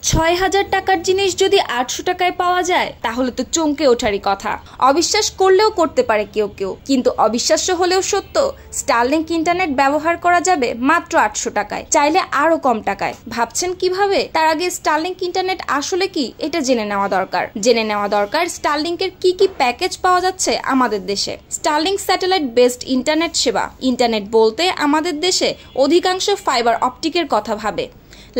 ৬,০০০ টাকার জিনিস যদি ৮০০ টাকায় পাওয়া যায় তাহলে তো চমকে ওঠারই কথা। অবিশ্বাস করলেও করতে পারে কেউ কেউ, কিন্তু অবিশ্বাস্য হলেও সত্য, স্টারলিংক ইন্টারনেট ব্যবহার করা যাবে মাত্র ৮০০ টাকায়, চাইলে আরো কম টাকায়। ভাবছেন কিভাবে? তার আগে স্টারলিংক ইন্টারনেট আসলে কি এটা জেনে নেওয়া দরকার স্টারলিংকের কি কি প্যাকেজ পাওয়া যাচ্ছে আমাদের দেশে। স্টারলিংক স্যাটেলাইট বেসড ইন্টারনেট সেবা। ইন্টারনেট বলতে আমাদের দেশে অধিকাংশ ফাইবার অপটিকের কথা ভাবে।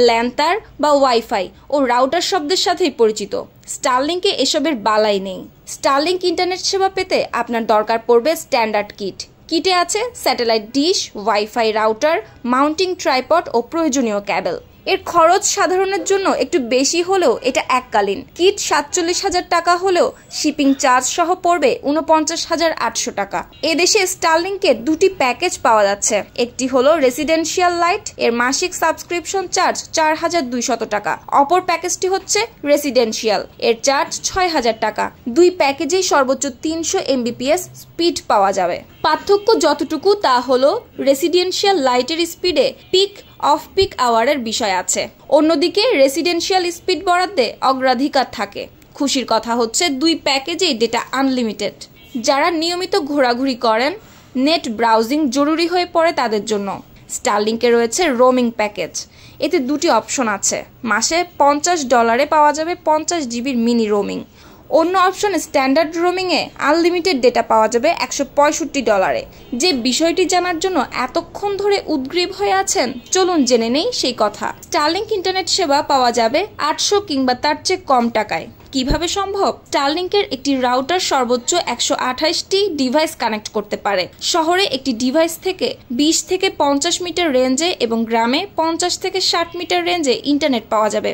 ল্যান্তার বা ওয়াইফাই ও রাউটার শব্দের সাথেই পরিচিত। স্টারলিংকে এসবের বালাই নেই। স্টারলিংক ইন্টারনেট সেবা পেতে আপনার দরকার পড়বে স্ট্যান্ডার্ড কিট। কিটে আছে satellite dish, wifi router, mounting tripod ও প্রয়োজনীয় ক্যাবেল। এর খরচ সাধারণের জন্য একটু বেশি হলেও এটা এককালীন। কিট ৪৭,০০০ টাকা হলেও শিপিং চার্জ সহ পড়বে ৪৯,৮০০ টাকা। এদেশে স্টারলিংকের দুটি প্যাকেজ পাওয়া যাচ্ছে। একটি হলো রেসিডেন্সিয়াল লাইট, এর মাসিক সাবস্ক্রিপশন চার্জ ৪,২০০ টাকা। অপর প্যাকেজটি হচ্ছে রেসিডেন্সিয়াল, এর চার্জ ৬,০০০ টাকা। দুই প্যাকেজেই সর্বোচ্চ ৩০০ Mbps স্পিড পাওয়া যাবে। পার্থক্য যতটুকু তা হলো রেসিডেন্সিয়াল লাইটের স্পিডে পিক অফ পিক আওয়ারের বিষয় আছে, অন্যদিকে রেসিডেন্সিয়াল স্পিড বরাদ্দে অগ্রাধিকার থাকে। খুশির কথা হচ্ছে দুই প্যাকেজেই ডেটা আনলিমিটেড। যারা নিয়মিত ঘোরাঘুরি করেন, নেট ব্রাউজিং জরুরি হয়ে পড়ে তাদের জন্য স্টারলিংকে রয়েছে রোমিং প্যাকেজ। এতে দুটি অপশন আছে। মাসে $50 পাওয়া যাবে 50 জিবির মিনি রোমিং। অন্য অপশনে স্ট্যান্ডার্ড রোমিংয়ে আনলিমিটেড ডেটা পাওয়া যাবে $165। যে বিষয়টি জানার জন্য এতক্ষণ ধরে উদ্গ্রীব হয়ে আছেন, চলুন জেনে নেই সেই কথা। স্টারলিংক ইন্টারনেট সেবা পাওয়া যাবে ৮০০ কিংবা তার চেয়ে কম টাকায়। কিভাবে সম্ভব? স্টারলিংকের একটি রাউটার সর্বোচ্চ ১২৮টি ডিভাইস কানেক্ট করতে পারে। শহরে একটি ডিভাইস থেকে ২০ থেকে ৫০ মিটার রেঞ্জে এবং গ্রামে ৫০ থেকে ৬০ মিটার রেঞ্জে ইন্টারনেট পাওয়া যাবে।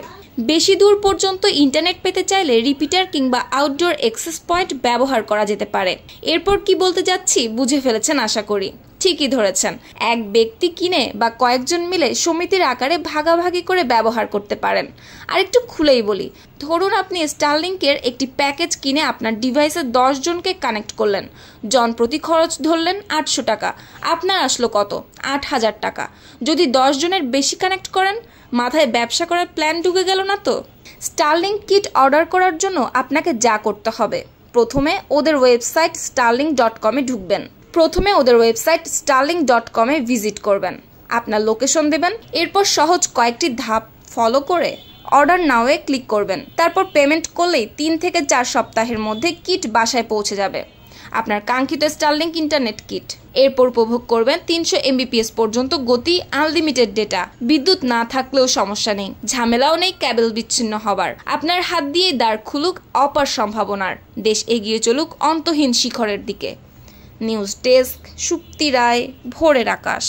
বেশি দূর পর্যন্ত ইন্টারনেট পেতে চাইলে রিপিটার কিংবা আউটডোর অ্যাক্সেস পয়েন্ট ব্যবহার করা যেতে পারে। এরপর কি বলতে যাচ্ছি বুঝে ফেলেছেন আশা করি। ঠিকই ধরেছেন, এক ব্যক্তি কিনে বা কয়েকজন মিলে সমিতির আকারে ভাগাভাগি করে ব্যবহার করতে পারেন। আর একটু খুলেই বলি, ধরুন আপনি স্টারলিংকের একটি প্যাকেজ কিনে আপনার ডিভাইসে 10 জনকে কানেক্ট করলেন। জন প্রতি খরচ ধরলেন ৮০০ টাকা। আপনার আসলো কত? ৮,০০০ টাকা। যদি 10 জনের বেশি কানেক্ট করেন, মাথায় ব্যবসা করার প্ল্যান ঢুকে গেল না তো? স্টারলিংক কিট অর্ডার করার জন্য আপনাকে যা করতে হবে, প্রথমে ওদের ওয়েবসাইট starlink.com-এ ঢুকবেন। ভিজিট করবেন, আপনার লোকেশন দেবেন, এরপর সহজ কয়েকটি ধাপ ফলো করে অর্ডার নাও-এ ক্লিক করবেন। তারপর পেমেন্ট করলেই ৩ থেকে ৪ সপ্তাহের মধ্যে কিট বাসায় পৌঁছে যাবে, আপনার কাঙ্ক্ষিত স্টারলিংক ইন্টারনেট কিট। এরপর উপভোগ করবেন ৩০০ Mbps পর্যন্ত গতি, আনলিমিটেড ডেটা। বিদ্যুৎ না থাকলেও সমস্যা নেই, ঝামেলাও নেই ক্যাবেল বিচ্ছিন্ন হবার। আপনার হাত দিয়ে দ্বার খুলুক অপার সম্ভাবনার। দেশ এগিয়ে চলুক অন্তহীন শিখরের দিকে। নিউজ ডেস্ক, সুপ্তি রায়, ভোরের আকাশ।